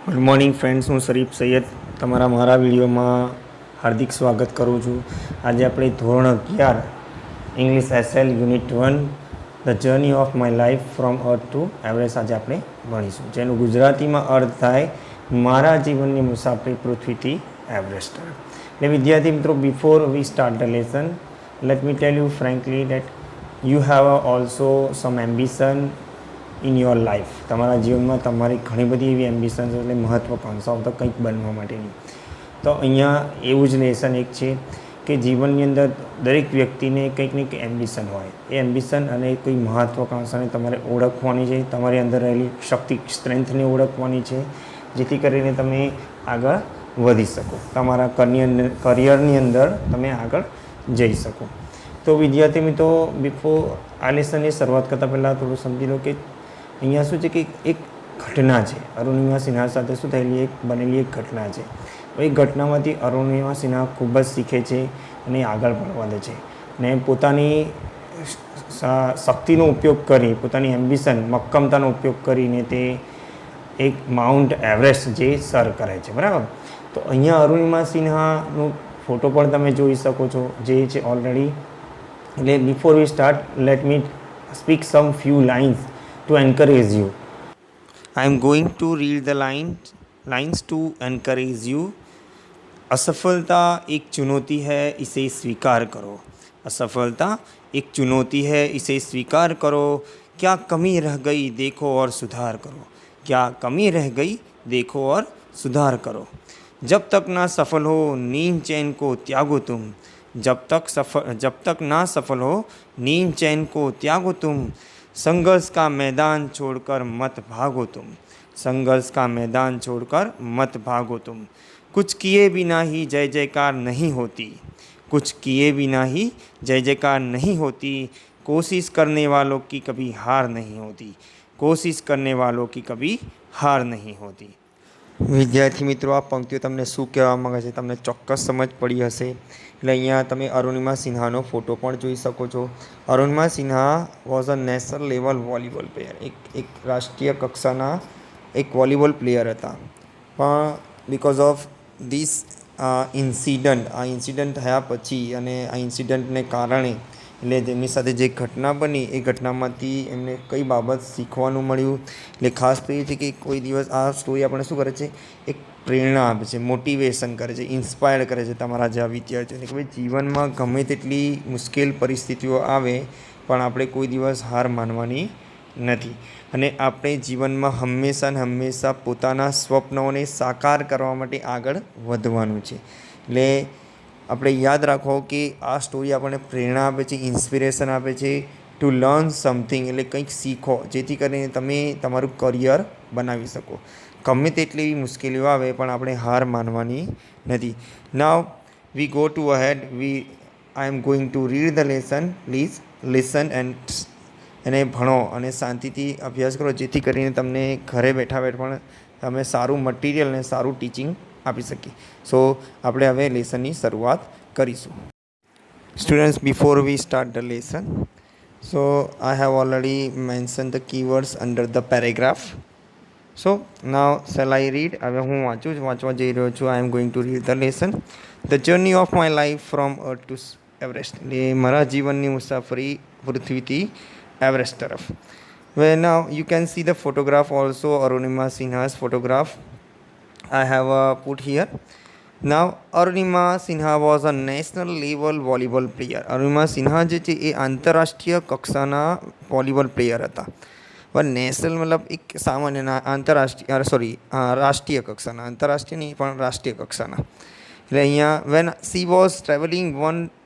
Good morning friends, હું શરીફ સૈયદ તમારા મારા વિડીયોમાં હાર્દિક સ્વાગત કરું છું. આજે આપણે ધોરણ 11 English SL unit 1 the journey of my life from earth to Everest આજે આપણે ભણીશું, જેનું ગુજરાતીમાં અર્થ થાય મારા જીવનની મુસાફરી પૃથ્વીથી એવરેસ્ટ તરફ. એટલે વિદ્યાર્થી મિત્રો, before we start the lesson, let me tell you frankly that you have also some ambition in your life. તમારા જીવનમાં તમારી ઘણી બધી એવી એમ્બિશન્સ એટલે મહત્વાકાંક્ષાઓ તો કંઈક બનવા માટેની. તો અહીંયા એવું જ લેસન એક છે કે જીવનની અંદર દરેક વ્યક્તિને કંઈક ને કંઈક એમ્બિશન હોય. એ એમ્બિશન અને કોઈ મહત્વાકાંક્ષાને તમારે ઓળખવાની છે, તમારી અંદર રહેલી શક્તિ સ્ટ્રેન્થને ઓળખવાની છે, જેથી કરીને તમે આગળ વધી શકો, તમારા કરિયરની અંદર તમે આગળ જઈ શકો. તો વિદ્યાર્થી મિત્રો, બિફોર આ લેસનની શરૂઆત કરતાં પહેલાં થોડું સમજી લો કે અહીંયા શું છે કે એક ઘટના છે. અરુણિમા સિન્હા સાથે શું થયેલી એક બનેલી એક ઘટના છે. એ ઘટનામાંથી અરુણિમા સિન્હા ખૂબ જ શીખે છે અને આગળ પણ વધે છે, ને પોતાની શક્તિનો ઉપયોગ કરી, પોતાની એમ્બિશન મક્કમતાનો ઉપયોગ કરીને તે એક માઉન્ટ એવરેસ્ટ જે સર કરે છે. બરાબર. તો અહીંયા અરુણિમા સિન્હાનો ફોટો પણ તમે જોઈ શકો છો, જે છે ઓલરેડી. એટલે before we start, let me speak some few lines to encourage you. I am going to read the lines to encourage you. असफलता एक चुनौती है, इसे स्वीकार करो. असफलता एक चुनौती है, इसे स्वीकार करो. क्या कमी रह गई, देखो और सुधार करो. क्या कमी रह गई, देखो और सुधार करो. जब तक ना सफल हो, नींद चैन को त्यागो तुम. जब तक ना सफल हो, नींद चैन को त्यागो तुम. संघर्ष का मैदान छोड़कर मत भागो तुम. संघर्ष का मैदान छोड़कर मत भागो तुम. कुछ किए बिना ही जय जयकार नहीं होती. कुछ किए बिना ही जय जयकार नहीं होती. कोशिश करने वालों की कभी हार नहीं होती. कोशिश करने वालों की कभी हार नहीं होती. વિદ્યાર્થી મિત્રો, આ પંક્તિઓ તમને શું કહેવા માંગે છે તમને ચોક્કસ સમજ પડી હશે. એટલે અહીંયા તમે અરુણિમા સિન્હાનો ફોટો પણ જોઈ શકો છો. Arunima Sinha was a national level volleyball player. એક રાષ્ટ્રીય કક્ષાના એક વોલીબોલ પ્લેયર હતા. પણ બિકોઝ ઓફ ધીસ ઇન્સિડન્ટ થયા પછી અને આ ઇન્સિડન્ટને કારણે, એટલે જેમની સાથે જે ઘટના બની એ ઘટનામાંથી એમને કઈ બાબત શીખવાનું મળ્યું. એટલે ખાસ તો એ છે કે કોઈ દિવસ આ સ્ટોરી આપણે શું કરે છે, એક પ્રેરણા આપે છે, મોટિવેશન કરે છે, ઇન્સ્પાયર કરે છે તમારા જેવા વિદ્યાર્થીઓને કે ભાઈ જીવનમાં ગમે તેટલી મુશ્કેલ પરિસ્થિતિઓ આવે પણ આપણે કોઈ દિવસ હાર માનવાની નથી, અને આપણે જીવનમાં હંમેશા પોતાના સ્વપ્નોને સાકાર કરવા માટે આગળ વધવાનું છે. એટલે આપણે યાદ રાખો કે આ સ્ટોરી આપણને પ્રેરણા આપે છે, ઇન્સ્પિરેશન આપે છે ટુ લર્ન સમથિંગ. એટલે કંઈક શીખો જેથી કરીને તમે તમારું કરિયર બનાવી શકો. ગમે તેટલી એવી મુશ્કેલીઓ આવે પણ આપણે હાર માનવાની નથી. Now we go to ahead. I am going to read the lesson. Please listen એને ભણો અને શાંતિથી અભ્યાસ કરો, જેથી કરીને તમને ઘરે બેઠા પણ તમે સારું મટીરિયલ અને સારું ટીચિંગ આપી શકીએ. સો આપણે હવે લેસનની શરૂઆત કરીશું. Students, before we start the lesson, so I have already mention the keywords under the paragraph. So now shall I read. હવે હું વાંચવા જઈ રહ્યો છું. I am going to read the lesson. The journey of my life from earth to Everest. એટલે મારા જીવનની મુસાફરી પૃથ્વીથી એવરેસ્ટ તરફ. Well, now you can see the photograph also, Arunima Sinha's photograph I have put here. Now Arunima Sinha was a national level volleyball player. Arunima Sinha જે છે એ આંતરરાષ્ટ્રીય કક્ષાના વોલીબોલ પ્લેયર હતા. પણ નેશનલ મતલબ એક સામાન્ય રાષ્ટ્રીય કક્ષાના, આંતરરાષ્ટ્રીય નહીં પણ રાષ્ટ્રીય કક્ષાના. એટલે અહીંયા when she was travelling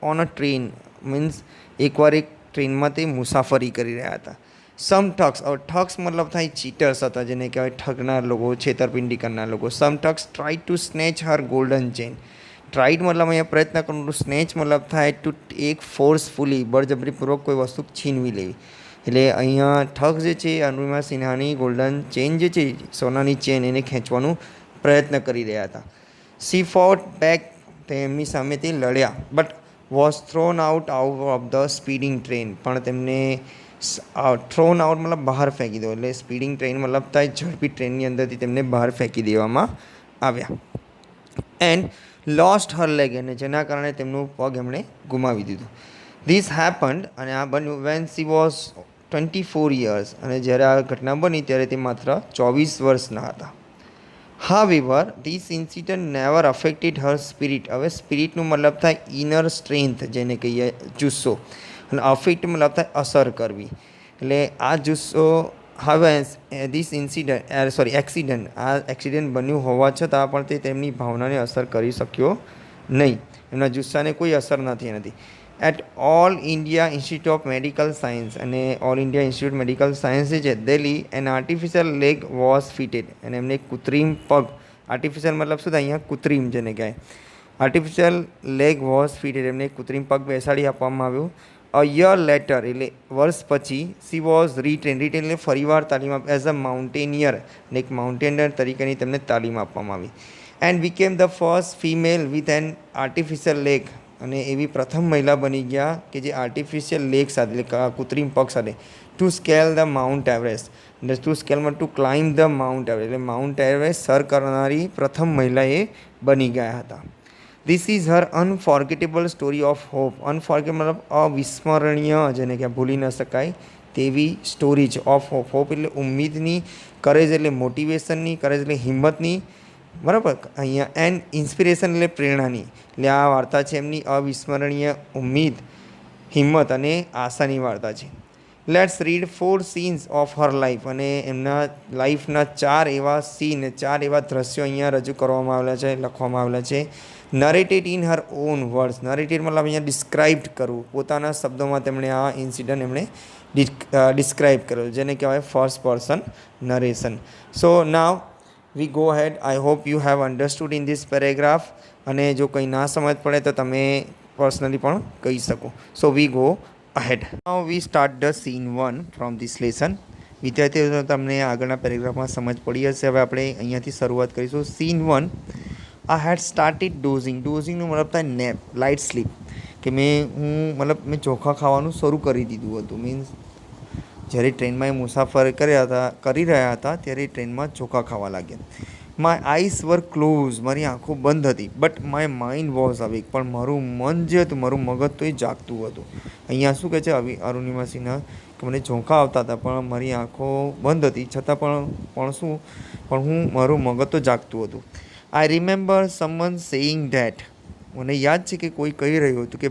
on a train, means એકવાર એક ટ્રેનમાં તે મુસાફરી કરી રહ્યા હતા. સમ ઠગ્સ, હવે ઠગ્સ મતલબ થાય ચીટર્સ હતા, જેને કહેવાય ઠગનાર લોકો, છેતરપિંડી કરનાર લોકો. Some thugs try to snatch her golden chain. Tried મતલબ અહીંયા પ્રયત્ન કરવાનું, સ્નેચ મતલબ થાય ટુ એક ફોર્સફુલી, બળજબરીપૂર્વક કોઈ વસ્તુ છીનવી લેવી. એટલે અહીંયા ઠગ જે છે અરુણિમા સિન્હાની ગોલ્ડન ચેન જે છે, સોનાની ચેન, એને ખેંચવાનો પ્રયત્ન કરી રહ્યા હતા. સી ફોટ બેક, તેમની સામે તે લડ્યા. But was thrown out of the speeding train, પણ તેમને થ્રોન આઉટ મતલબ બહાર ફેંકી દો, એટલે સ્પીડિંગ ટ્રેન મતલબ થાય ઝડપી ટ્રેનની અંદરથી તેમને બહાર ફેંકી દેવામાં આવ્યા. એન્ડ લોસ્ટ હર લેગ, અને જેના કારણે તેમનું પગ એમણે ગુમાવી દીધું. ધીસ હેપન્ડ, અને આ બન્યું વેન સી વોઝ 24 years, અને જ્યારે આ ઘટના બની ત્યારે તે માત્ર 24 વર્ષના હતા. However, this incident never affected her spirit. હવે સ્પિરિટનું મતલબ થાય ઇનર સ્ટ્રેન્થ, જેને કહીએ જુસ્સો, અને અફેક્ટ મતલબ થાય અસર કરવી. એટલે આ જુસ્સો હવે ધીસ એક્સિડન્ટ, આ એક્સિડન્ટ બન્યું હોવા છતાં પણ તે તેમની ભાવનાને અસર કરી શક્યો નહીં. એમના જુસ્સાને કોઈ અસર નથી. At all India institute of medical science, અને all India institute medical science જે છે Delhi, an artificial leg was fitted, અને એમને કૃત્રિમ પગ, આર્ટિફિશિયલ મતલબ શું થાય અહીંયા કૃત્રિમ, જેને કહેવાય આર્ટિફિશિયલ લેગ વોઝ ફિટેડ, એમને કૃત્રિમ પગ બેસાડી આપવામાં આવ્યું. અ યર લેટર, એટલે વર્ષ પછી, સી વોઝ રીટ્રેન એટલે ફરીવાર તાલીમ એઝ અ માઉન્ટેનિયર, અને એક માઉન્ટેનિયર તરીકેની તેમને તાલીમ આપવામાં આવી. And became the first female with an artificial leg, અને એવી પ્રથમ મહિલા બની ગયા કે જે આર્ટિફિશિયલ લેગ સાથે, એટલે કૃત્રિમ પગ સાથે, to scale the mount Everest, એટલે ટુ સ્કેલમાં to climb the mount Everest, એટલે માઉન્ટ એવરેસ્ટ સર કરનારી પ્રથમ મહિલા એ બની ગયા હતા. This is her unforgettable story of hope. Unforgettable મતલબ અવિસ્મરણીય, જેને કે ભૂલી ન શકાય તેવી સ્ટોરી છે. ઓફ હોપ, હોપ એટલે ઉમ્મીદની, કરેજ એટલે મોટિવેશનની, કરેજ એટલે હિંમતની, બરાબર. અહીંયા એન્ડ ઇન્સ્પિરેશન એટલે પ્રેરણાની. એટલે આ વાર્તા છે એમની અવિસ્મરણીય ઉમ્મીદ, હિંમત અને આશાની વાર્તા છે. Let's read 4 scenes of her life, અને એમના લાઈફના 4 એવા સીન, 4 એવા દ્રશ્યો અહીંયા રજૂ કરવામાં આવેલા છે, લખવામાં આવેલા છે. નરેટેડ ઇન હર ઓન વર્ડ્સ, નરેટેડ મતલબ અહીંયા ડિસ્ક્રાઇબ્ડ કરવું, પોતાના શબ્દોમાં તેમણે આ ઇન્સિડન્ટ એમણે ડિસ્ક્રાઇબ કર્યો, જેને કહેવાય first person narration. So now we go head. I hope you have understood in this paragraph, અને જો કંઈ ના સમજ પડે તો તમે પર્સનલી પણ કહી શકો. So we go ahead. Now we start the scene 1 from this lesson. વિદ્યાર્થીઓ, તમને આગળના પેરેગ્રાફમાં સમજ પડી હશે. હવે આપણે અહીંયાથી શરૂઆત કરીશું. Scene 1, I had started dozing. ડોઝિંગનું મતલબ થાય નેપ, લાઇટ સ્લીપ, કે મેં ચોખા ખાવાનું શરૂ કરી દીધું હતું. મીન્સ જ્યારે ટ્રેનમાં એ મુસાફરી કરી રહ્યા હતા ત્યારે ટ્રેનમાં ચોખા ખાવા લાગ્યા. માય આઈસ વર ક્લોઝ, મારી આંખો બંધ હતી. But my mind was awake, પણ મારું મન જે હતું, મારું મગજ તો એ જાગતું હતું. અહીંયા શું કહે છે અરુણિમા સિન્હા, કે મને ચોખા આવતા હતા પણ મારી આંખો બંધ હતી, છતાં પણ મારું મગજ તો જાગતું હતું. I remember someone saying that, મને યાદ છે કે કોઈ કહી રહ્યું હતું કે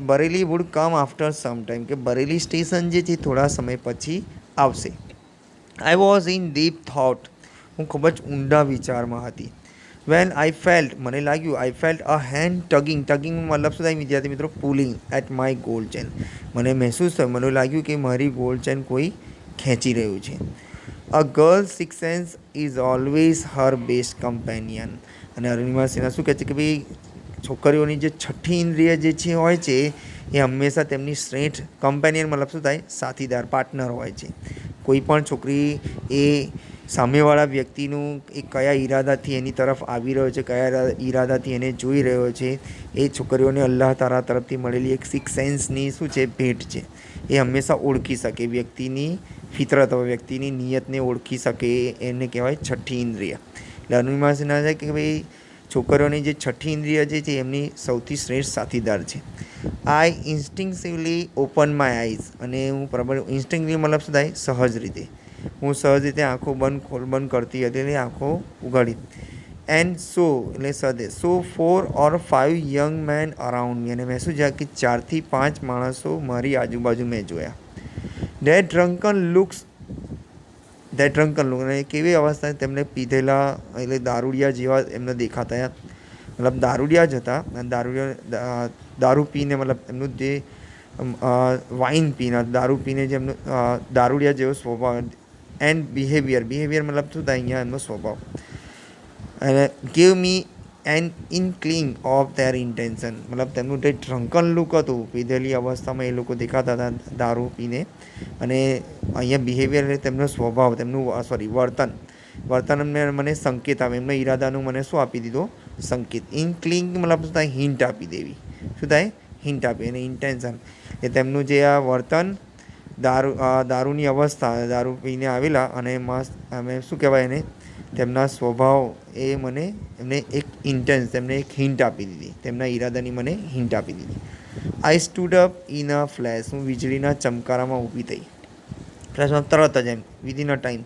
બરેલી વુડ કમ આફ્ટર સમ ટાઈમ, કે બરેલી સ્ટેશન જે છે થોડા સમય પછી આવશે. I was in deep thought, હું ખૂબ જ ઊંડા વિચારમાં હતી. વેન આઈ ફેલ્ટ, મને લાગ્યું, આઈ ફેલ્ટ અ હેન્ડ ટગિંગ. ટગિંગ મતલબ શું થાય વિદ્યાર્થી મિત્રો? Pulling at my gold chain. મને મહેસૂસ થયું, મને લાગ્યું કે મારી ગોલ્ડ ચેન કોઈ ખેંચી રહ્યું છે. A girl six sense is always Har best companion. અને અરુણિમા સિન્હા શું કહે છે કે ભાઈ છોકરીઓની જે છઠ્ઠી ઇન્દ્રિય જે છે હોય છે એ હંમેશા તેમની શ્રેષ્ઠ કમ્પેનિયન મતલબ શું થાય? સાથીદાર, પાર્ટનર હોય છે. કોઈ પણ છોકરી એ સામેવાળા વ્યક્તિનું એ કયા ઈરાદાથી એની તરફ આવી રહ્યો છે, કયા ઈરાદાથી એને જોઈ રહ્યો છે, એ છોકરીઓને અલ્લાહ તાલા તરફથી મળેલી એક સિક્સ સેન્સની શું છે? ભેટ છે. એ હંમેશા ઓળખી શકે, વ્યક્તિની ફિતરત હોય, વ્યક્તિની નિયતને ઓળખી શકે, એને કહેવાય છઠ્ઠી ઇન્દ્રિય. એટલે અરુણિમા સિન્હા છે કે ભાઈ છોકરીઓની જે છઠ્ઠી ઇન્દ્રિય જે છે એમની સૌથી શ્રેષ્ઠ સાથીદાર છે. આઈ ઇન્સ્ટિંક્ટિવલી ઓપન માય આઈઝ, અને હું ઇન્સ્ટિંક્ટિવલી મતલબ શું થાય? સહજ રીતે, હું સહજ રીતે આંખો બંધ કરતી હતી, એટલે આંખો ઉગાડી. એન્ડ સો એટલે સદે saw 4 or 5 young men around me, અને મેં શું જોયા કે 4 થી 5 માણસો મારી આજુબાજુ મેં જોયા. ધેટ ડ્રંકન લુક, અને કેવી અવસ્થા? તેમને પીધેલા એટલે દારૂડિયા જેવા એમને દેખાતા, મતલબ દારૂડિયા જ હતા. દારૂ પીને મતલબ એમનું જે વાઇન પીને, દારૂ પીને જે એમનું દારૂડિયા જેવો સ્વભાવ. એન્ડ બિહેવિયર મતલબ શું થાય અહીંયા? એમનો સ્વભાવ. અને give me an inkling of their intention, મતલબ તેમનું જે ડ્રંકન લુક હતું, પીધેલી અવસ્થામાં એ લોકો દેખાતા હતા દારૂ પીને. અને અહીંયા બિહેવિયર એટલે તેમનો સ્વભાવ, તેમનું વર્તન મને સંકેત આવે, એમના ઈરાદાનું મને શું આપી દીધો? સંકેત. ઇન્ક્લિંગ મતલબ શું થાય? હિન્ટ આપી દેવી. શું થાય? હિન્ટ આપી. અને ઇન્ટેન્શન એ તેમનું જે આ વર્તન, દારૂની અવસ્થા, દારૂ પીને આવેલા અને મસ્ત અમે શું કહેવાય એને, તેમના સ્વભાવ એ મને એમને એક તેમને એક હિન્ટ આપી દીધી, તેમના ઈરાદાની મને હિન્ટ આપી દીધી. I stood up in a flash, હું વીજળીના ચમકારામાં ઊભી થઈ. ફ્લેશમાં તરત જ એમ within a time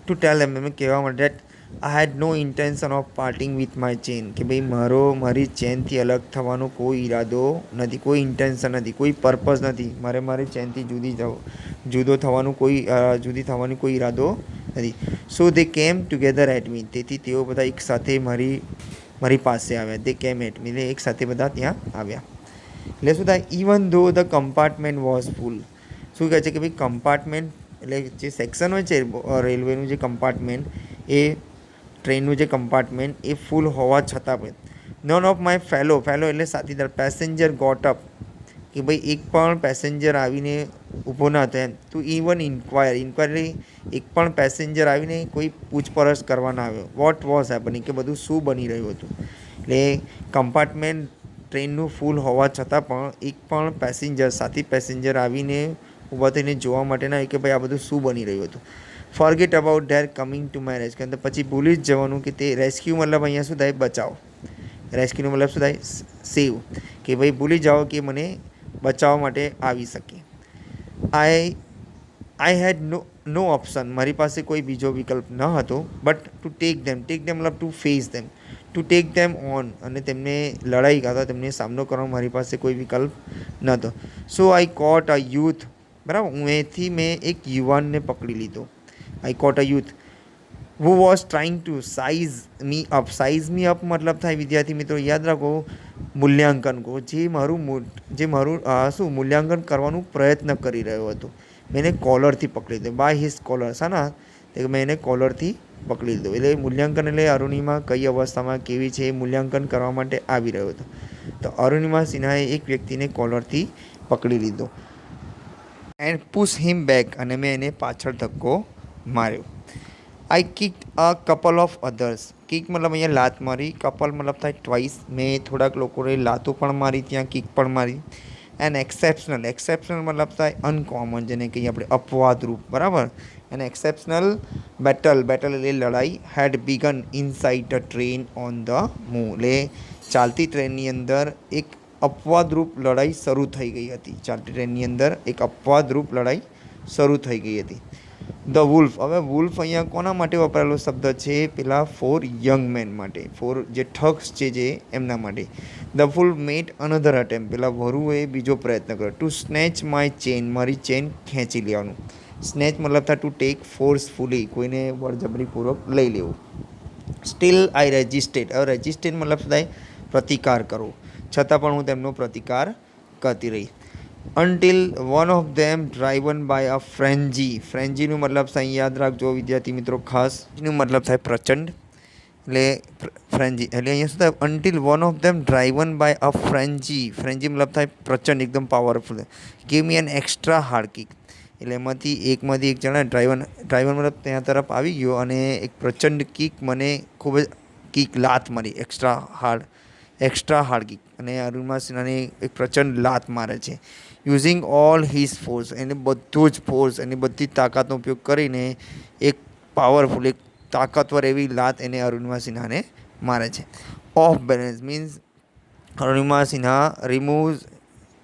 to tell એમ, એમ કહેવા માટે that I had no intention of parting with my chain, કે ભાઈ મારી ચેનથી અલગ થવાનો કોઈ ઈરાદો નથી, કોઈ ઇન્ટેન્શન નથી, કોઈ પર્પઝ નથી, મારી ચેનથી જુદી થવાની કોઈ ઈરાદો નથી. સો દે કેમ ટુગેધર એટ મી, તેથી તેઓ બધા એક સાથે મારી પાસે આવ્યા. દે કેમ એટ મી એટલે એક સાથે બધા ત્યાં આવ્યા. એટલે શું થાય, ઇવન ધો ધ કમ્પાર્ટમેન્ટ વોઝ ફૂલ. શું કહે છે કે ભાઈ કમ્પાર્ટમેન્ટ એટલે જે સેક્શન હોય છે રેલવેનું, જે કમ્પાર્ટમેન્ટ એ ટ્રેનનું જે કમ્પાર્ટમેન્ટ એ ફૂલ હોવા છતાં પણ નન ઓફ માય ફેલો એટલે સાથીદાર પેસેન્જર ગોટ અપ, કે ભાઈ એક પણ પેસેન્જર આવીને ઊભો ના થયો એમ. ટુ ઇવન ઇન્ક્વાયરી એક પણ પેસેન્જર આવીને કોઈ પૂછપરછ કરવા ના આવ્યો. વોટ વોઝ હેપનિંગ, કે બધું શું બની રહ્યું હતું. એટલે કમ્પાર્ટમેન્ટ ટ્રેનનું ફૂલ હોવા છતાં પણ એક પણ સાથી પેસેન્જર આવીને ઊભા થઈને જોવા માટે ના, કે ભાઈ આ બધું શું બની રહ્યું હતું. Forget about their coming to my rescue, તો પછી ભૂલી જ જવાનું કે તે રેસ્ક્યુ મતલબ અહીંયા શું થાય, બચાવ. રેસ્ક્યુનો મતલબ શું થાય, સેવ, કે ભાઈ ભૂલી જાઓ કે મને બચાવવા માટે આવી શકે. આઈ હેડ નો ઓપ્શન, મારી પાસે કોઈ બીજો વિકલ્પ ન હતો, બટ ટુ ટેક ધેમ મતલબ to face them, to take them on, અને તેમને લડાઈ કાં તેમને સામનો કરવાનો મારી પાસે કોઈ વિકલ્પ નહોતો. સો આઈ કોટ અ યુથ, બરાબર, મેં એક યુવાનને પકડી લીધો. I caught a youth who was trying to size me up. Size me up મતલબ થાય વિદ્યાર્થી મિત્રો યાદ રાખો, મૂલ્યાંકન કહો, જે મારું શું મૂલ્યાંકન કરવાનું પ્રયત્ન કરી રહ્યો હતો. મેં એને કોલરથી પકડી લીધો, બાય હિઝ કોલર. શાના, મેં એને કોલરથી પકડી લીધો. એટલે મૂલ્યાંકન એટલે અરુણિમા કઈ અવસ્થામાં કેવી છે એ મૂલ્યાંકન કરવા માટે આવી રહ્યો હતો. તો અરુણિમા સિન્હાએ એક વ્યક્તિને કોલરથી પકડી લીધો. એન્ડ પુશ હિમ બેક, અને મેં એને પાછળ ધક્કો માર્યો. I kicked a couple of others. Kick મતલબ અહીંયા લાત મારી, કપલ મતલબ થાય ટ્વાઇસ. મેં થોડાક લોકોને લાતો પણ મારી, ત્યાં કિક પણ મારી. એન્ડ એક્સેપ્શનલ મતલબ થાય અનકોમન, જેને કહીએ આપણે અપવાદરૂપ, બરાબર. એન્ડ એક્સેપ્શનલ બેટલ એટલે લડાઈ. Had begun inside the train on the move, એટલે ચાલતી ટ્રેનની અંદર એક અપવાદરૂપ લડાઈ શરૂ થઈ ગઈ હતી. ચાલતી ટ્રેનની અંદર એક અપવાદરૂપ લડાઈ શરૂ થઈ ગઈ હતી. ધ વુલ્ફ, હવે વુલ્ફ અહીંયા કોના માટે વપરાયેલો શબ્દ છે, પેલા 4 યંગ મેન માટે, 4 જે ઠગ્સ છે જે એમના માટે. The wolf made another attempt, પેલા વરુએ બીજો પ્રયત્ન કર્યો. ટુ સ્નેચ માય ચેન, મારી ચેન ખેંચી લેવાનું. સ્નેચ મતલબ થાય ટુ ટેક ફોર્સફુલી, કોઈને બળજબરીપૂર્વક લઈ લેવું. સ્ટીલ આઈ રેજિસ્ટેડ, હવે રેજિસ્ટેડ મતલબ થાય પ્રતિકાર કરવો, છતાં પણ હું તેમનો પ્રતિકાર કરતી રહી. Until one of them driven by a ફ્રેન્જીનું મતલબ થાય યાદ રાખજો વિદ્યાર્થી મિત્રો ખાસ, એનું મતલબ થાય પ્રચંડ, એટલે ફ્રેન્જી એટલે અહીંયા શું થાય, until one of them driven by a frenzy મતલબ થાય પ્રચંડ, એકદમ powerful. Give me an extra hard kick, એટલે એમાંથી એક જણા ડ્રાઈવર મતલબ ત્યાં તરફ આવી ગયો અને એક પ્રચંડ કિક, મને ખૂબ જ કિક લાત મારી, એક્સ્ટ્રા હાર્ડ કિક. અને અરુણિમા સિન્હાને એક પ્રચંડ લાત મારે છે. યુઝિંગ ઓલ હિઝ ફોર્સ, એને બધું જ ફોર્સ, એની બધી તાકાતનો ઉપયોગ કરીને એક પાવરફુલ, એક તાકાતવર એવી લાત એને અરુણિમા સિન્હાને મારે છે. Of balance means Arunima Sinha રિમૂવ્સ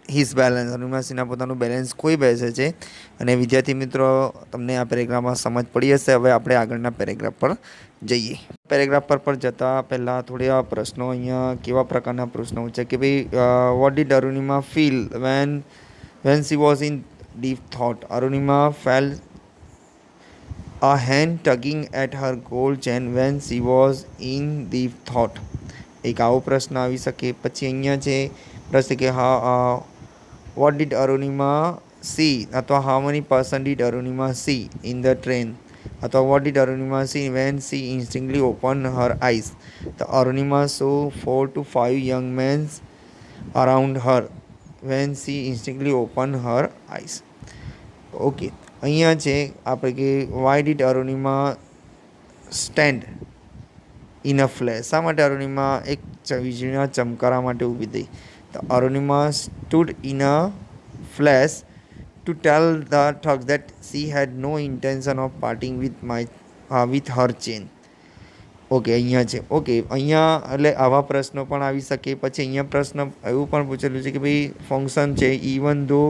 his balance, Arunima Sinha પોતાનું બેલેન્સ ખોઈ બેસે છે. અને વિદ્યાર્થી મિત્રો તમને આ પેરેગ્રાફમાં સમજ પડી હશે. હવે આપણે આગળના પેરેગ્રાફ પર જઈએ. પેરેગ્રાફ પર જતાં પહેલાં થોડા પ્રશ્નો, અહીંયા કેવા પ્રકારના પ્રશ્નો છે કે ભાઈ what did Arunima feel when she was in deep thought. Arunima felt a hand tugging at her gold chain when she was in deep thought. એક આવો પ્રશ્ન આવી શકે. પછી અહીંયા છે પ્રશ્ન કે what did Arunima see, અથવા how many person did Arunima see in the train, અથવા what did Arunima see when she instantly opened her eyes. તો Arunima saw 4 to 5 young men around her when she instantly opened her eyes. Okay, અહીંયા છે આપણે કે why did Arunima stand in a flash. શા માટે અરુણિમા એક વીજળીના ચમકારા માટે ઊભી થઈ? તો Arunima stood in a flash to tell the thugs that she had no intention of parting with her chain. Okay, અહીંયા છે. ઓકે, અહીંયા એટલે આવા પ્રશ્નો પણ આવી શકે. પછી અહીંયા પ્રશ્ન એવું પણ પૂછેલું છે કે ભાઈ ફંક્શન છે even though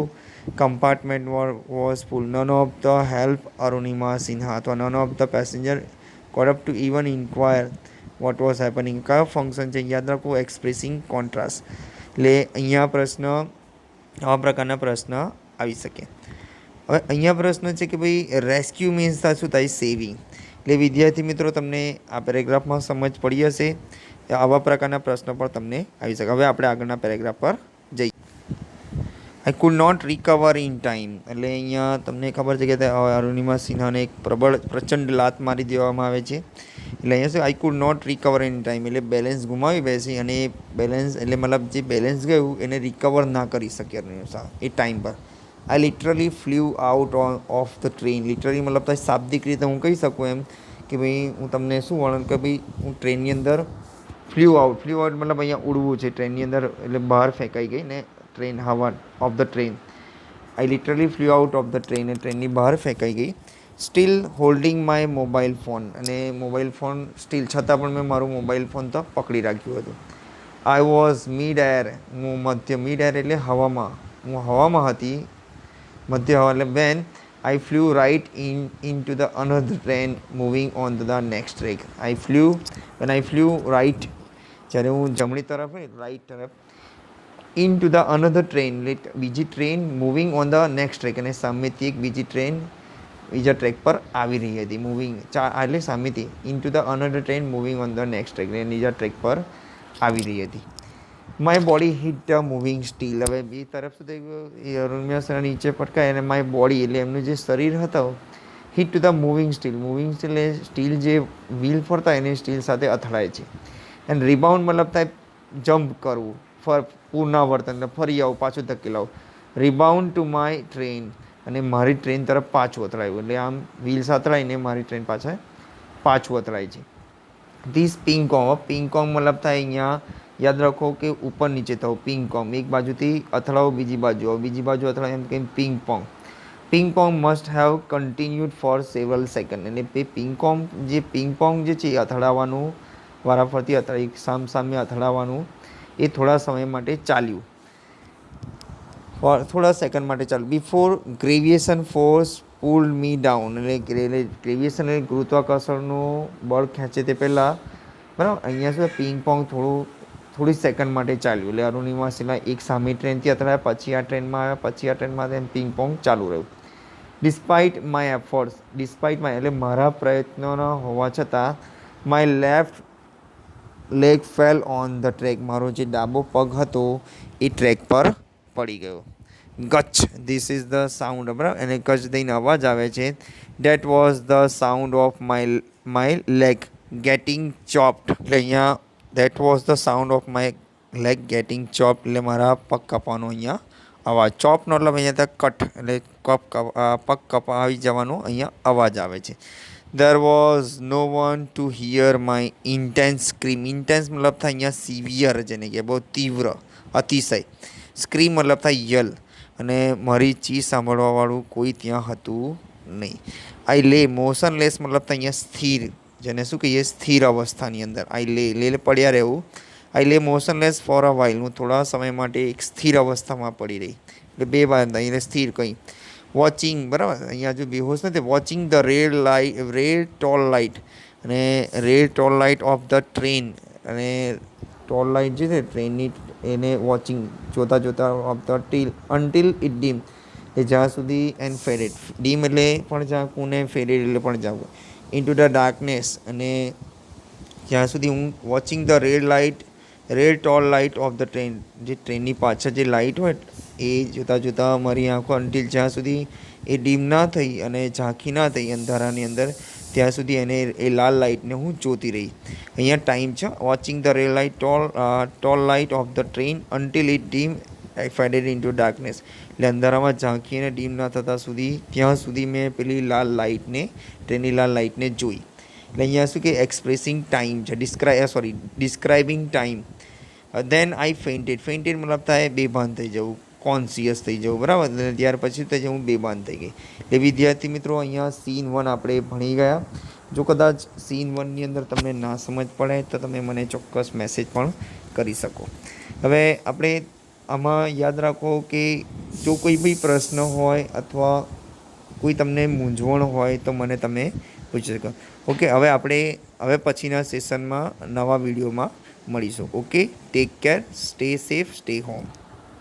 compartment was full none of the help Arunima Sinha અથવા none of the passenger caught up to even inquire what was happening. કયો ફંક્શન છે? યાદ રાખો, એક્સપ્રેસિંગ કોન્ટ્રાસ્ટ. એટલે અહીંયા પ્રશ્ન આવા પ્રકારના પ્રશ્ન આવી શકે. હવે અહીંયા પ્રશ્ન છે કે ભાઈ રેસ્ક્યુ મીન્સ શું થાય? સેવિંગ. એટલે વિદ્યાર્થી મિત્રો તમને આ પેરેગ્રાફમાં સમજ પડી હશે. આવા પ્રકારના પ્રશ્નો પણ તમને આવી શકે. હવે આપણે આગળના પેરેગ્રાફ પર જઈએ. I could not recover in time. એટલે અહીંયા તમને ખબર છે કે અરુણિમા સિન્હાને એક પ્રચંડ લાત મારી દેવામાં આવે છે. એટલે અહીંયા શું? I could not recover in time એટલે બેલેન્સ ગુમાવી બેસી અને બેલેન્સ એટલે મતલબ જે બેલેન્સ ગયું એને રિકવર ના કરી શકે એ ટાઈમ પર. આઈ literally flew out of the train. Literally મતલબ તો શાબ્દિક રીતે હું કહી શકું એમ કે ભાઈ હું તમને શું વર્ણન કે ભાઈ હું ટ્રેનની અંદર ફ્લ્યુ આઉટ મતલબ અહીંયા ઉડવું છે ટ્રેનની અંદર એટલે બહાર ફેંકાઈ ગઈ ને ટ્રેન હવા of the train. I literally flew out of the train એ ટ્રેનની બહાર ફેંકાઈ ગઈ. Still holding my mobile phone અને મોબાઈલ ફોન સ્ટીલ છતાં પણ મેં મારું મોબાઈલ ફોન તો પકડી રાખ્યું હતું. I was mid air. હું મિડ એર એટલે હવામાં. હું હવામાં હતી મધ્ય હવા એટલે when I flew right into the another train moving on the next track. When I flew right જ્યારે હું જમણી તરફ રાઇટ તરફ into the another train એટલે બીજી ટ્રેન moving on the next track અને સામેથી એક બીજી ટ્રેન બીજા ટ્રેક પર આવી રહી હતી. મૂવિંગ એટલે સામેથી into the another train moving on the next track એટલે બીજા ટ્રેક પર આવી રહી હતી. My body hit the moving steel. હવે બે તરફ શું થઈ ગયું? એ અરુણિમા સિન્હા નીચે પટકાય અને માય બોડી એટલે એમનું જે શરીર હતો hit to the moving steel. Moving steel એ સ્ટીલ જે વ્હીલ ફરતા એને સ્ટીલ સાથે અથડાય છે. એન્ડ રિબાઉન્ડ મતલબ થાય જમ્પ કરવું, પુનરાવર્તન એટલે ફરી આવું, પાછું ધકેલાવું. રિબાઉન્ડ ટુ માય ટ્રેન અને મારી ટ્રેન તરફ પાછું અથડાયું એટલે આમ વ્હીલ્સ અથડાઈને મારી ટ્રેન પાછું અથડાય છે. ધીસ પિંકોંગ. પિંકોંગ મતલબ થાય અહીંયા યાદ રાખો કે ઉપર નીચે થવું. પિંકોંગ એક બાજુથી અથડાવો બીજી બાજુ આવો, બીજી બાજુ અથડાવો એમ કંઈ ping pong. Ping pong must have continued for several second. એટલે પિંગપોંગ જે છે એ અથડાવવાનું વારાફરતી સામે અથડાવવાનું એ થોડા સમય માટે ચાલ્યું, થોડા સેકન્ડ માટે ચાલ્યું. બિફોર ગ્રેવિએશન ફોર્સ પુલ મી ડાઉન. એટલે ગ્રેવિએશન એટલે ગુરુત્વાકર્ષણનું બળ ખેંચે તે પહેલાં બરાબર. અહીંયા શું પિંગપોંગ થોડી સેકન્ડ માટે ચાલ્યું. એટલે અરુણિમા સિન્હા એક સામે ટ્રેનથી અથડાયા, પછી આ ટ્રેનમાં આવ્યા, પછી આ ટ્રેનમાં તેમ પિંગપોંગ ચાલુ રહ્યું. Despite my efforts. Despite my એટલે મારા પ્રયત્નોના હોવા છતાં my left leg fell on the track. મારો જે ડાબો પગ હતો એ ટ્રેક પર પડી ગયો. ગચ. This is the sound. બરાબર. એને ગચ દઈને અવાજ આવે છે. That was the sound of my leg getting chopped. એટલે અહીંયા that was the sound of my leg getting chopped એટલે મારા પગ કપાવાનો અહીંયા અવાજ. ચોપનો મતલબ અહીંયા કટ એટલે પગ કપાવી જવાનો અહીંયા અવાજ આવે છે. There was no one to hear my intense scream. Intense મતલબ થાય અહીંયા સિવિયર જેને કે બહુ તીવ્ર અતિશય. સ્ક્રીમ મતલબ થાય યલ અને મારી ચીસ સાંભળવાવાળું કોઈ ત્યાં હતું નહીં. આઈ લે મોશનલેસ મતલબ થાય અહીંયા સ્થિર જેને શું કહીએ સ્થિર અવસ્થાની અંદર. આઈ લે પડ્યા રહેવું. આઈ લે મોશનલેસ ફોર અ વાઇલ. હું થોડા સમય માટે એક સ્થિર અવસ્થામાં પડી રહી એટલે બે વાર એટલે સ્થિર કંઈ. વોચિંગ બરાબર. અહીંયા જો બેહોશ નથી. Watching the red tail light અને red tail light of the train અને ટોલ લાઇટ જે છે ટ્રેનની એને વોચિંગ જોતા of the until it dim એ જ્યાં સુધી એન્ડ ફેડેડ. ડીમ એટલે પણ ઝાંકવું ને ફેડેડ એટલે પણ ઝાંકવું. ઇન ટુ ધ ડાર્કનેસ અને જ્યાં સુધી હું watching the red tail light of the train જે ટ્રેનની પાછળ જે લાઇટ હોય એ જોતાં મારી આંખો અન્ટિલ જ્યાં સુધી એ ડીમ ના થઈ અને ઝાંખી ના થઈ અંધારાની અંદર ત્યાં સુધી એને એ લાલ લાઇટને હું જોતી રહી. અહીંયા ટાઈમ છે. Watching the red light tail light of the train until it dim faded into darkness. એટલે અંધારામાં ઝાંખી અને ડીમ ના થતાં સુધી ત્યાં સુધી મેં પેલી લાલ લાઇટને ટ્રેનની લાલ લાઇટને જોઈ. એટલે અહીંયા શું કે એક્સપ્રેસિંગ ટાઈમ છે. Describing time. Then I fainted. Fainted મતલબ થાય બેભાન થઈ જવું. કોન્શિયસ થઈ જવું, બરાબર. અને ત્યાર પછી તો હું બેભાન થઈ ગઈ. એટલે વિદ્યાર્થી મિત્રો અહીંયા સીન 1 આપણે ભણી ગયા. જો કદાચ સીન 1ની અંદર તમને ના સમજ પડે તો તમે મને ચોક્કસ મેસેજ પણ કરી શકો. હવે આપણે આમાં યાદ રાખો કે જો કોઈ બી પ્રશ્ન હોય અથવા કોઈ તમને મૂંઝવણ હોય તો મને તમે પૂછી શકો. ઓકે, હવે પછીના સેશનમાં નવા વિડીયોમાં મળીશું. Okay, take care, stay safe, stay home.